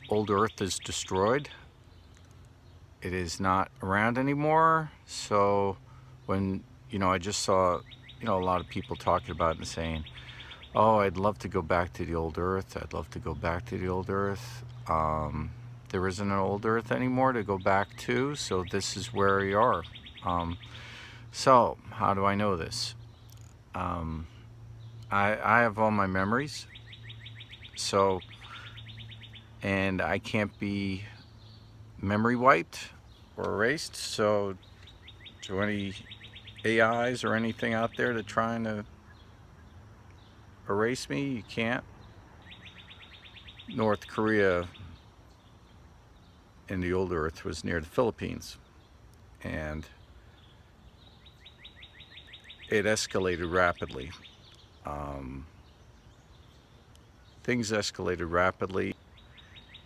old Earth is destroyed. It is not around anymore. So when, I just saw, a lot of people talking about it and saying, oh, I'd love to go back to the old Earth. I'd love to go back to the old Earth. There isn't an old Earth anymore to go back to, so this is where we are. So how do I know this? I have all my memories, so, and I can't be memory wiped or erased, so to any AIs or anything out there that trying to erase me, you can't. North Korea in the old Earth was near the Philippines, and it escalated rapidly. Things escalated rapidly,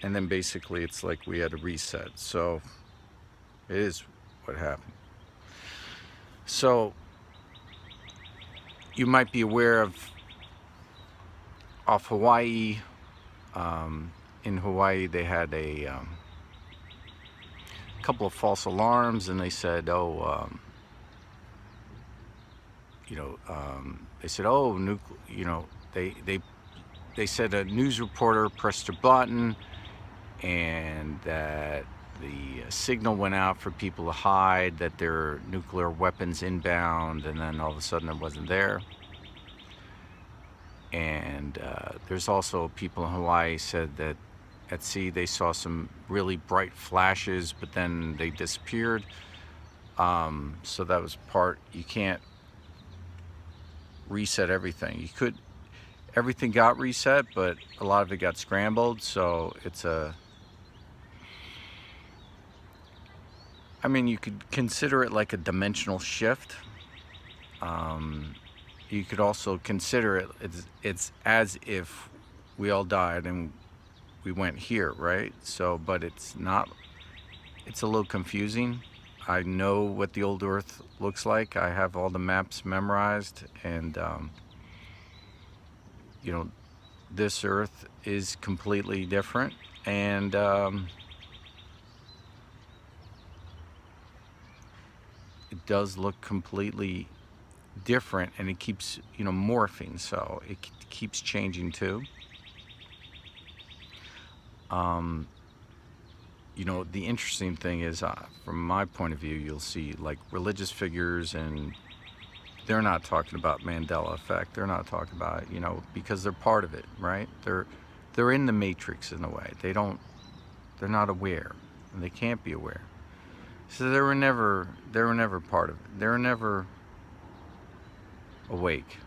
and then basically it's like we had a reset. So it is what happened. So you might be aware of off Hawaii. In Hawaii, they had a couple of false alarms, and they said, "Oh, they said, oh, they said a news reporter pressed a button, and that the signal went out for people to hide, that there are nuclear weapons inbound, and then all of a sudden it wasn't there." And there's also people in Hawaii said that at sea they saw some really bright flashes, but then they disappeared. So that was part, you can't reset everything. You could, everything got reset, but a lot of it got scrambled. So it's you could consider it like a dimensional shift. You could also consider it, it's as if we all died and we went here, right? So, but it's not, it's a little confusing. I know what the old Earth looks like. I have all the maps memorized, and this Earth is completely different, and it does look completely different, and it keeps morphing, so it keeps changing too. The interesting thing is, from my point of view, you'll see like religious figures, and they're not talking about Mandela effect. They're not talking about it, because they're part of it, right? They're in the matrix in a way. They're not aware, and they can't be aware. So they were never part of it. They were never awake.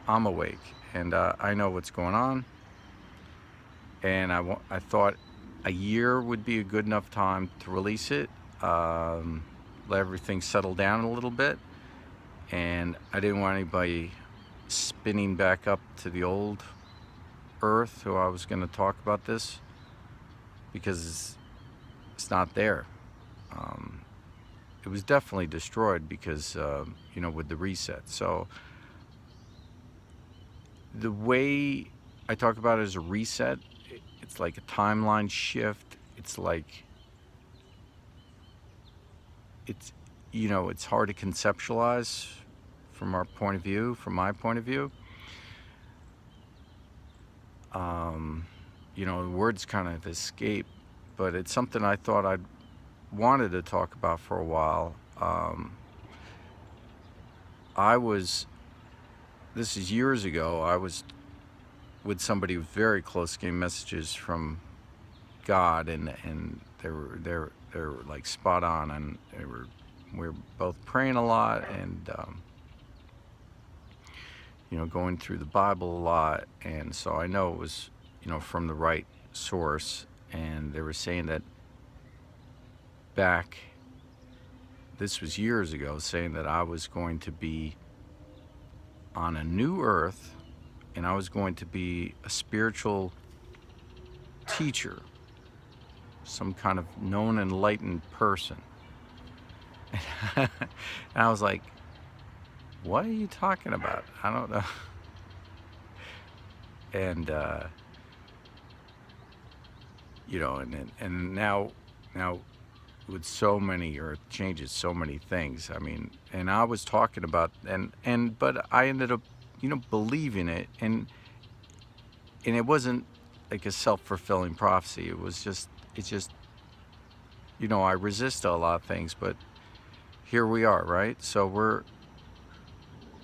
I'm awake, and I know what's going on. And I thought a year would be a good enough time to release it, let everything settle down a little bit, and I didn't want anybody spinning back up to the old Earth who I was going to talk about this, because it's not there. It was definitely destroyed because with the reset. So the way I talk about it as a reset, it's like a timeline shift. It's like, it's hard to conceptualize from our point of view, from my point of view. The words kind of escape, but it's something I thought I'd wanted to talk about for a while. This is years ago, I was with somebody with very close, getting messages from God, and they were like spot on, and we were both praying a lot, and going through the Bible a lot, and so I know it was from the right source. And they were saying that back, this was years ago, saying that I was going to be on a new Earth, and I was going to be a spiritual teacher, some kind of known enlightened person. And I was like, what are you talking about? I don't know. And and now with so many or changes so many things. I mean, and I was talking about but I ended up believing it, and it wasn't like a self-fulfilling prophecy. It's just I resist a lot of things, but here we are, right? So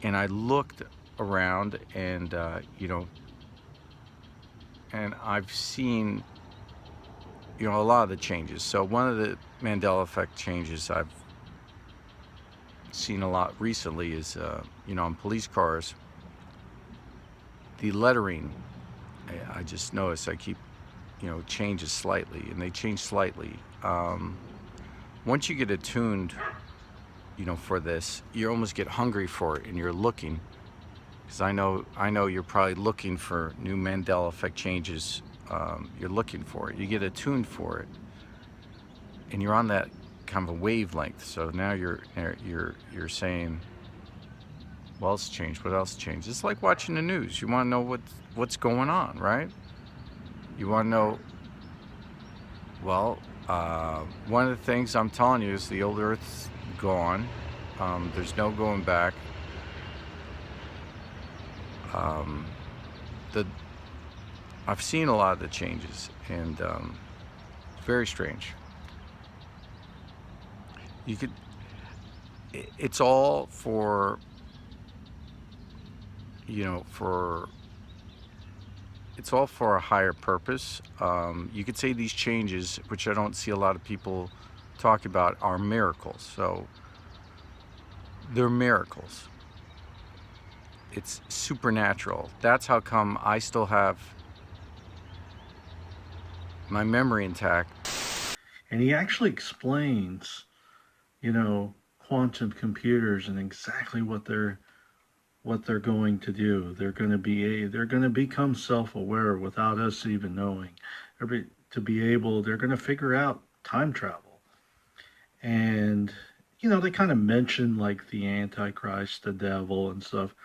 and I looked around, and I've seen a lot of the changes. So one of the Mandela effect changes I've seen a lot recently is on police cars, the lettering. I just noticed I keep changes slightly, and they change slightly. Once you get attuned for this, you almost get hungry for it, and you're looking, because I know you're probably looking for new Mandela effect changes. You're looking for it, you get attuned for it, and you're on that kind of a wavelength. So now you're saying, well, it's changed. What else changed? It's like watching the news. You want to know what's going on, right? You want to know. Well, one of the things I'm telling you is the old Earth's gone. There's no going back. The I've seen a lot of the changes, and it's very strange. You could. It's all for. It's all for a higher purpose. You could say these changes, which I don't see a lot of people talk about, are miracles. So they're miracles. It's supernatural. That's how come I still have my memory intact. And he actually explains, quantum computers and exactly what they're going to do. They're going to become self-aware without us even knowing. They're going to figure out time travel. And they kind of mention like the Antichrist, the devil, and stuff.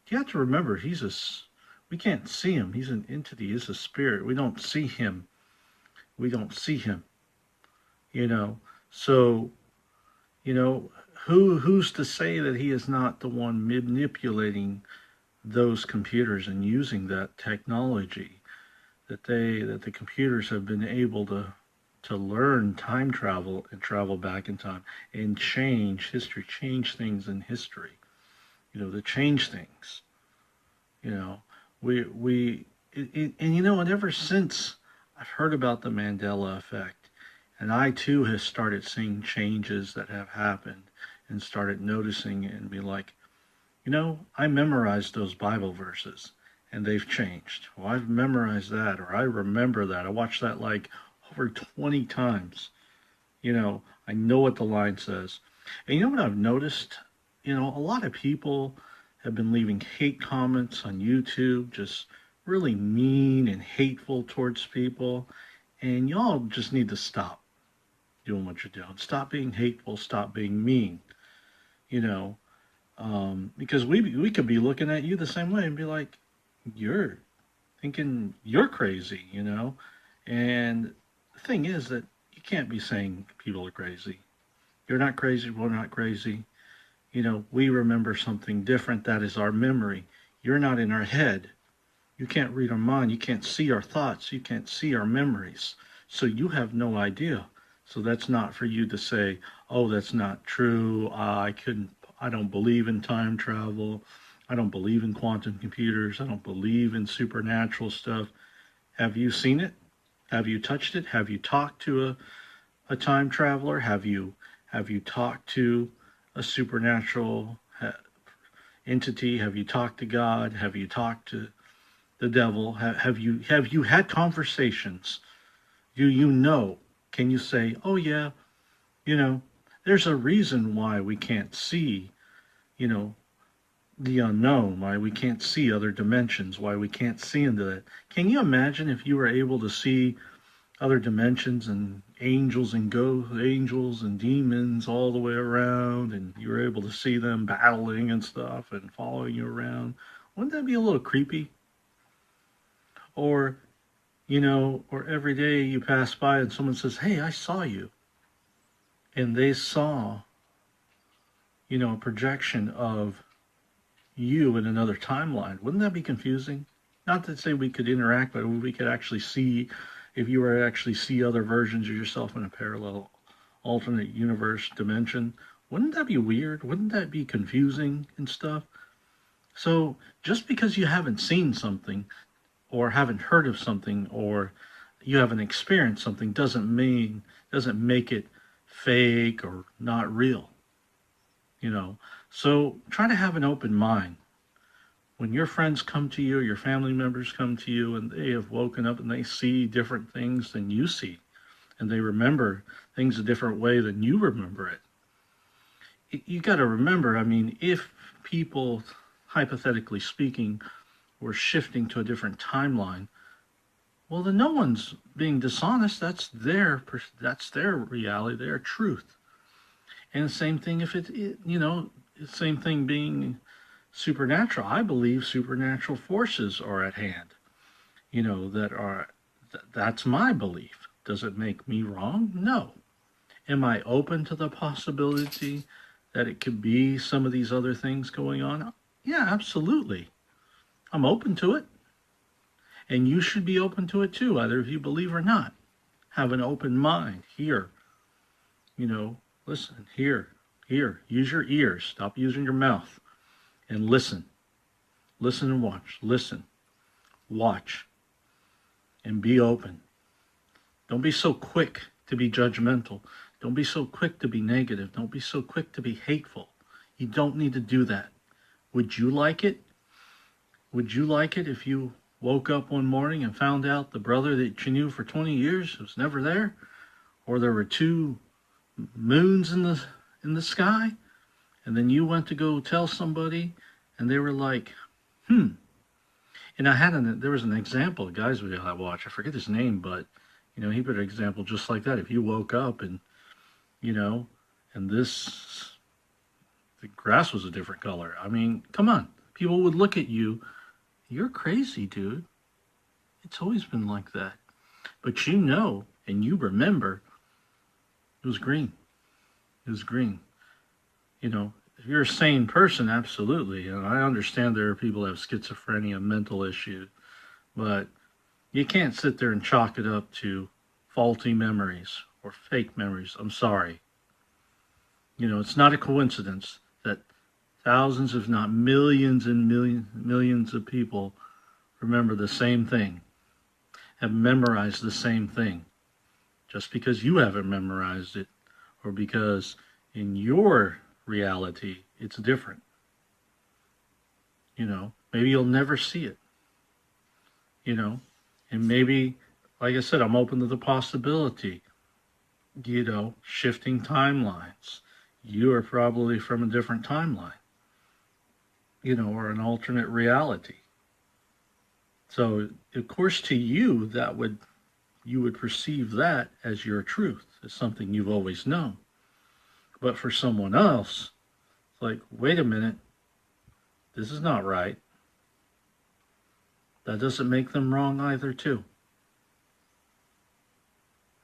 You have to remember, we can't see him. He's an entity. He's a spirit. We don't see him. We don't see him. You know, so you know who's to say that he is not the one manipulating those computers and using that technology that the computers have been able to learn time travel and travel back in time and change things in history, to change things. you know and ever since I've heard about the Mandela effect, and I too have started seeing changes that have happened and started noticing it and be like, I memorized those Bible verses and they've changed. Well, I've memorized that, or I remember that. I watched that like over 20 times. I know what the line says. And you know what I've noticed? A lot of people have been leaving hate comments on YouTube, just really mean and hateful towards people. And y'all just need to stop doing what you're doing. Stop being hateful. Stop being mean. You know, because we could be looking at you the same way and be like, you're thinking you're crazy. And the thing is that you can't be saying people are crazy. You're not crazy. We're not crazy. We remember something different. That is our memory. You're not in our head. You can't read our mind. You can't see our thoughts. You can't see our memories. So you have no idea. So that's not for you to say, oh, that's not true. I don't believe in time travel. I don't believe in quantum computers. I don't believe in supernatural stuff. Have you seen it? Have you touched it? Have you talked to a time traveler? Have you talked to a supernatural entity? Have you talked to God? Have you talked to the devil? Have you had conversations? Do you know? Can you say, oh yeah, you know, there's a reason why we can't see, you know, the unknown, why we can't see other dimensions, why we can't see into that. Can you imagine if you were able to see other dimensions and angels and ghosts, angels and demons all the way around, and you were able to see them battling and stuff and following you around? Wouldn't that be a little creepy? Or, or every day you pass by and someone says, "Hey, I saw you." And they saw, a projection of you in another timeline. Wouldn't that be confusing? Not to say we could interact, but we could actually see, if you were to actually see other versions of yourself in a parallel, alternate universe dimension. Wouldn't that be weird? Wouldn't that be confusing and stuff? So just because you haven't seen something or haven't heard of something or you haven't experienced something doesn't make it fake or not real, you know. So try to have an open mind. When your friends come to you, your family members come to you, and they have woken up and they see different things than you see, and they remember things a different way than you remember it. You got to remember, I mean, if people, hypothetically speaking, were shifting to a different timeline, well, then no one's being dishonest. That's their reality, their truth. And the same thing if same thing being supernatural. I believe supernatural forces are at hand. That's my belief. Does it make me wrong? No. Am I open to the possibility that it could be some of these other things going on? Yeah, absolutely. I'm open to it. And you should be open to it too, either if you believe or not. Have an open mind. Hear. Listen. Hear. Use your ears. Stop using your mouth. And listen. Listen and watch. Listen. Watch. And be open. Don't be so quick to be judgmental. Don't be so quick to be negative. Don't be so quick to be hateful. You don't need to do that. Would you like it? Would you like it if you woke up one morning and found out the brother that you knew for 20 years was never there? Or there were two moons in the sky? And then you went to go tell somebody and they were like, And there was an example, a guy's video I watched, I forget his name, but he put an example just like that. If you woke up and and the grass was a different color. I mean, come on. People would look at you. You're crazy, dude. It's always been like that. But and you remember, it was green. It was green. If you're a sane person, absolutely. And I understand there are people that have schizophrenia, mental issues, but you can't sit there and chalk it up to faulty memories or fake memories. I'm sorry. It's not a coincidence that thousands, if not millions and millions of people remember the same thing, have memorized the same thing. Just because you haven't memorized it, or because in your reality it's different. Maybe you'll never see it. And maybe, like I said, I'm open to the possibility, shifting timelines. You are probably from a different timeline, or an alternate reality. So, of course, to you, you would perceive that as your truth, as something you've always known. But for someone else, it's like, wait a minute, this is not right. That doesn't make them wrong either, too.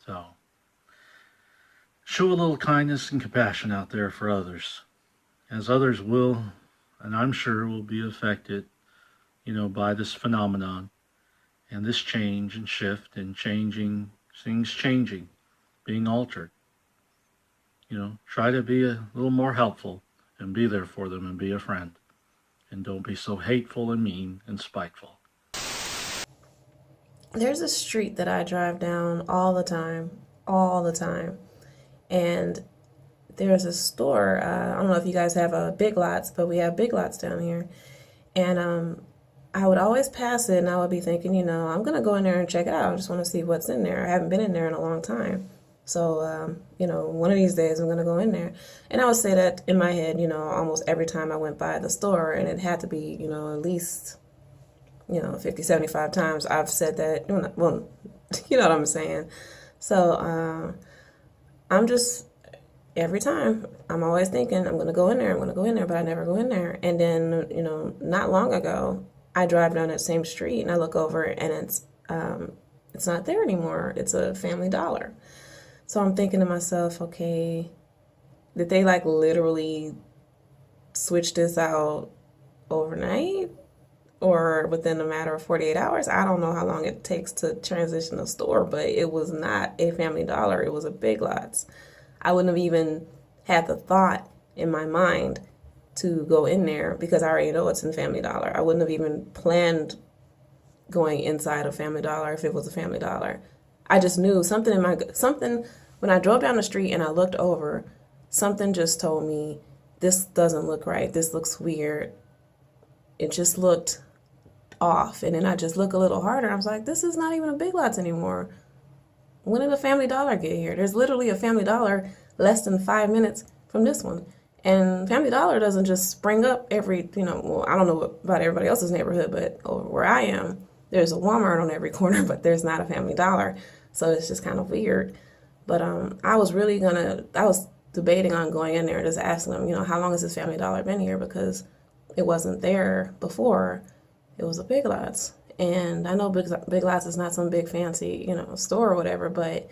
So, show a little kindness and compassion out there for others, as others will, and I'm sure will be affected, by this phenomenon and this change and shift and things changing, being altered. Try to be a little more helpful and be there for them and be a friend. And don't be so hateful and mean and spiteful. There's a street that I drive down all the time. And there's a store. I don't know if you guys have Big Lots, but we have Big Lots down here. And I would always pass it and I would be thinking, I'm going to go in there and check it out. I just want to see what's in there. I haven't been in there in a long time. So, one of these days I'm going to go in there. And I would say that in my head, almost every time I went by the store, and it had to be, at least, 50, 75 times I've said that. Well, you know what I'm saying? So, I'm just, every time, I'm always thinking, I'm going to go in there, but I never go in there. And then, not long ago, I drive down that same street and I look over and it's not there anymore. It's a Family Dollar. So I'm thinking to myself, okay, did they like literally switch this out overnight or within a matter of 48 hours? I don't know how long it takes to transition a store, but it was not a Family Dollar. It was a Big Lots. I wouldn't have even had the thought in my mind to go in there because I already know it's in Family Dollar. I wouldn't have even planned going inside a Family Dollar if it was a Family Dollar. I just knew something when I drove down the street and I looked over, something just told me this doesn't look right. This looks weird. It just looked off. And then I just look a little harder. I was like, this is not even a Big Lots anymore. When did a Family Dollar get here? There's literally a Family Dollar less than 5 minutes from this one. And Family Dollar doesn't just spring up every, well, I don't know about everybody else's neighborhood, but over where I am, there's a Walmart on every corner, but there's not a Family Dollar. So it's just kind of weird. But I was debating on going in there and just asking them, how long has this Family Dollar been here? Because it wasn't there before. It was a Big Lots. And I know Big Lots is not some big fancy, store or whatever, but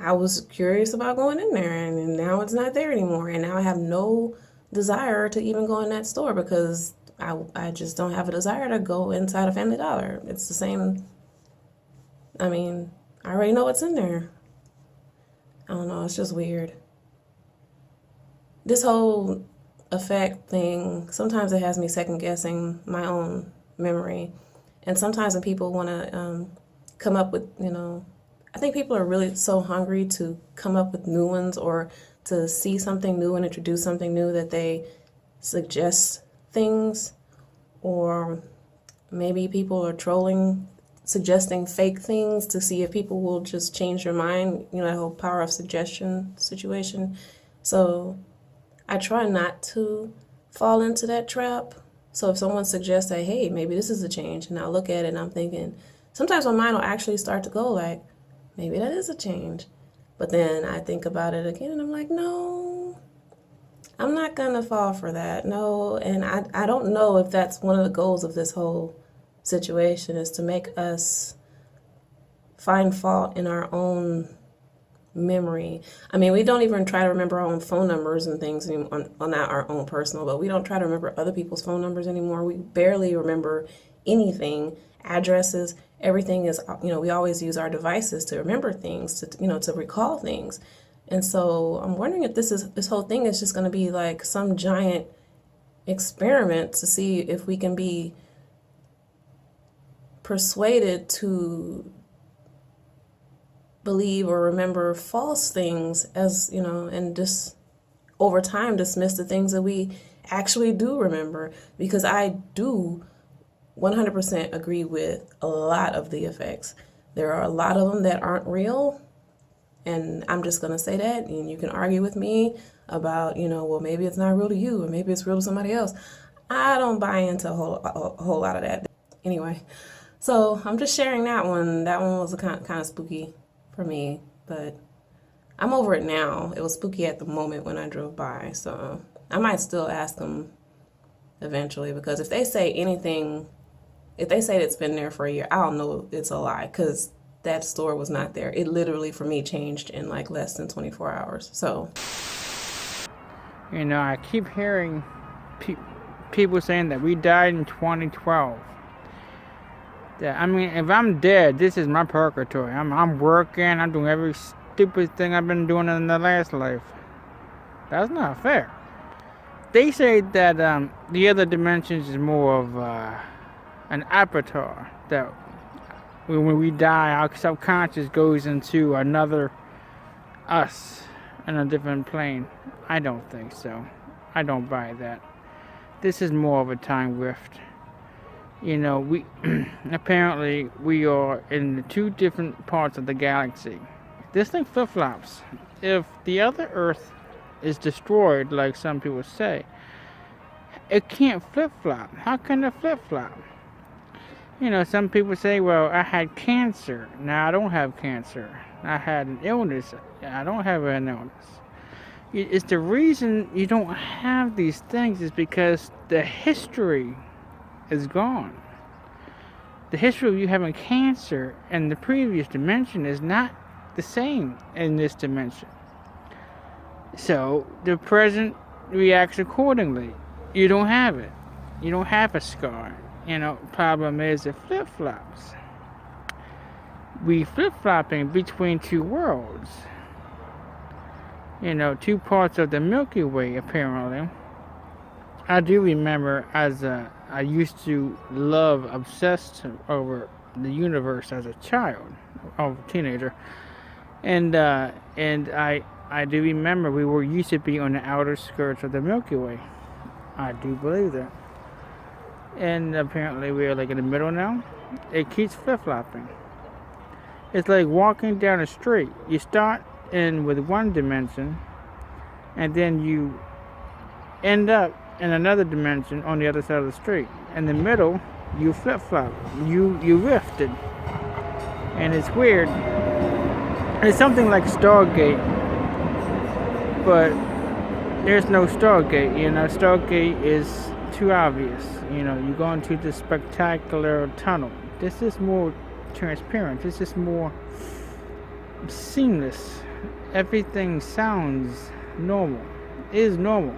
I was curious about going in there, and now it's not there anymore. And now I have no desire to even go in that store because I just don't have a desire to go inside a Family Dollar. It's the same. I mean, I already know what's in there. I don't know. It's just weird. This whole effect thing, sometimes it has me second guessing my own memory. And sometimes when people want to come up with, I think people are really so hungry to come up with new ones or to see something new and introduce something new that they suggest things, or maybe people are trolling, suggesting fake things to see if people will just change their mind, that whole power of suggestion situation. So I try not to fall into that trap. So if someone suggests that, hey, maybe this is a change, and I look at it and I'm thinking, sometimes my mind will actually start to go like, maybe that is a change. But then I think about it again and I'm like, no, I'm not going to fall for that. No. And I don't know if that's one of the goals of this whole situation, is to make us find fault in our own memory. I mean, we don't even try to remember our own phone numbers and things on not our own personal, but we don't try to remember other people's phone numbers anymore. We barely remember anything, addresses, everything is, we always use our devices to remember things, to recall things. And so I'm wondering if this whole thing is just going to be like some giant experiment to see if we can be persuaded to believe or remember false things, as and just over time dismiss the things that we actually do remember. Because I do 100% agree with a lot of the effects. There are a lot of them that aren't real, and I'm just going to say that, and you can argue with me about, well, maybe it's not real to you, or maybe it's real to somebody else. I don't buy into a whole lot of that. Anyway, so I'm just sharing that one. That one was kind of spooky for me, but I'm over it now. It was spooky at the moment when I drove by, so I might still ask them eventually, because if they say anything, if they say it's been there for a year, I don't know, it's a lie, because that store was not there. It literally, for me, changed in like less than 24 hours. So, I keep hearing people saying that we died in 2012. I mean, if I'm dead, this is my purgatory. I'm working, I'm doing every stupid thing I've been doing in the last life. That's not fair. They say that the other dimensions is more of an avatar, that when we die, our subconscious goes into another us in a different plane. I don't think so. I don't buy that. This is more of a time rift. We apparently we are in two different parts of the galaxy. This thing flip-flops. If the other Earth is destroyed, like some people say, it can't flip-flop. How can it flip-flop? Some people say, well, I had cancer. Now I don't have cancer. I had an illness. I don't have an illness. It's the reason you don't have these things is because the history is gone. the history of you having cancer in the previous dimension is not the same in this dimension. So the present reacts accordingly. You don't have it. You don't have a scar. Problem is it flip-flops. We flip-flopping between two worlds. Two parts of the Milky Way, apparently. I do remember I used to obsess over the universe as a child, or teenager. And I do remember we used to be on the outer skirts of the Milky Way. I do believe that. And apparently we are like in the middle now. It keeps flip-flopping. It's like walking down a street. You start in with one dimension, and then you end up in another dimension on the other side of the street. In the middle, you flip-flop. You rifted. And it's weird. It's something like Stargate, but there's no Stargate. Stargate is too obvious. You go into this spectacular tunnel. This is more transparent. This is more seamless. Everything sounds normal. It is normal.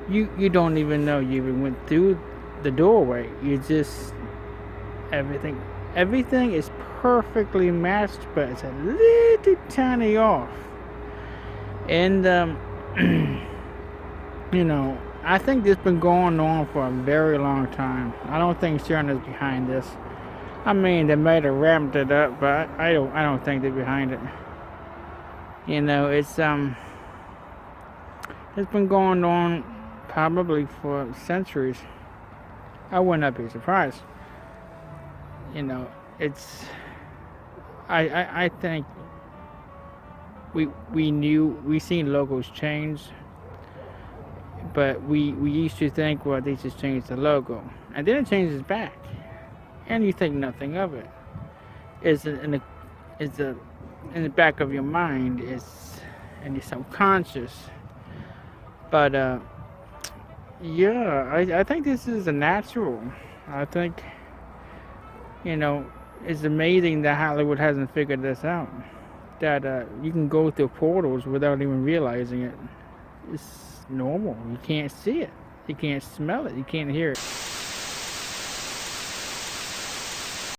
You don't even know you even went through the doorway. You just everything is perfectly matched, but it's a little tiny off. And I think this has been going on for a very long time. I don't think Sharon is behind this. I mean, they might have ramped it up, but I don't think they're behind it. It's been going on probably for centuries. I would not be surprised. I think we seen logos change, but we used to think, well, they just changed the logo, and then it changes back, and you think nothing of it. It's in the back of your mind. It's in your subconscious. But I think this is a natural. I think it's amazing that Hollywood hasn't figured this out. That you can go through portals without even realizing it. It's normal. You can't see it. You can't smell it. You can't hear it.